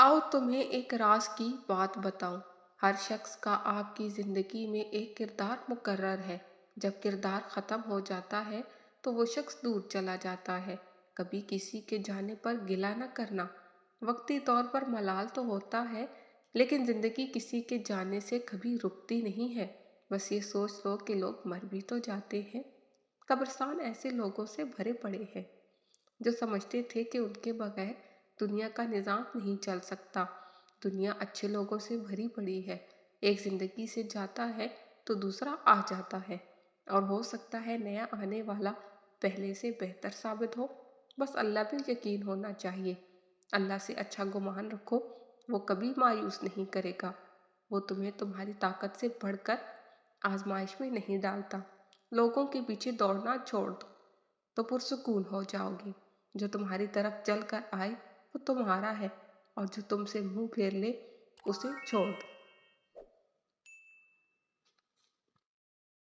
आओ तुम्हें एक राज की बात बताऊं। हर शख्स का आपकी जिंदगी में एक किरदार मुकर्रर है। जब किरदार खत्म हो जाता है तो वो शख्स दूर चला जाता है। कभी किसी के जाने पर गिला न करना। वक्ती तौर पर मलाल तो होता है, लेकिन जिंदगी किसी के जाने से कभी रुकती नहीं है। बस ये सोच लो कि लोग मर भी तो जाते हैं। कब्रिस्तान ऐसे लोगों से भरे पड़े हैं जो समझते थे कि उनके बगैर दुनिया का निज़ाम नहीं चल सकता। दुनिया अच्छे लोगों से भरी पड़ी है। एक जिंदगी से जाता है तो दूसरा आ जाता है, और हो सकता है नया आने वाला पहले से बेहतर साबित हो। बस अल्लाह पे यकीन होना चाहिए। अल्लाह से अच्छा गुमान रखो, वो कभी मायूस नहीं करेगा। वो तुम्हें तुम्हारी ताकत से बढ़कर आजमाइश में नहीं डालता। लोगों के पीछे दौड़ना छोड़ दो तो पुरसुकून हो जाओगी। जो तुम्हारी तरफ चल कर आए वो तुम्हारा है, और जो तुमसे मुंह फेर ले उसे छोड़ दो।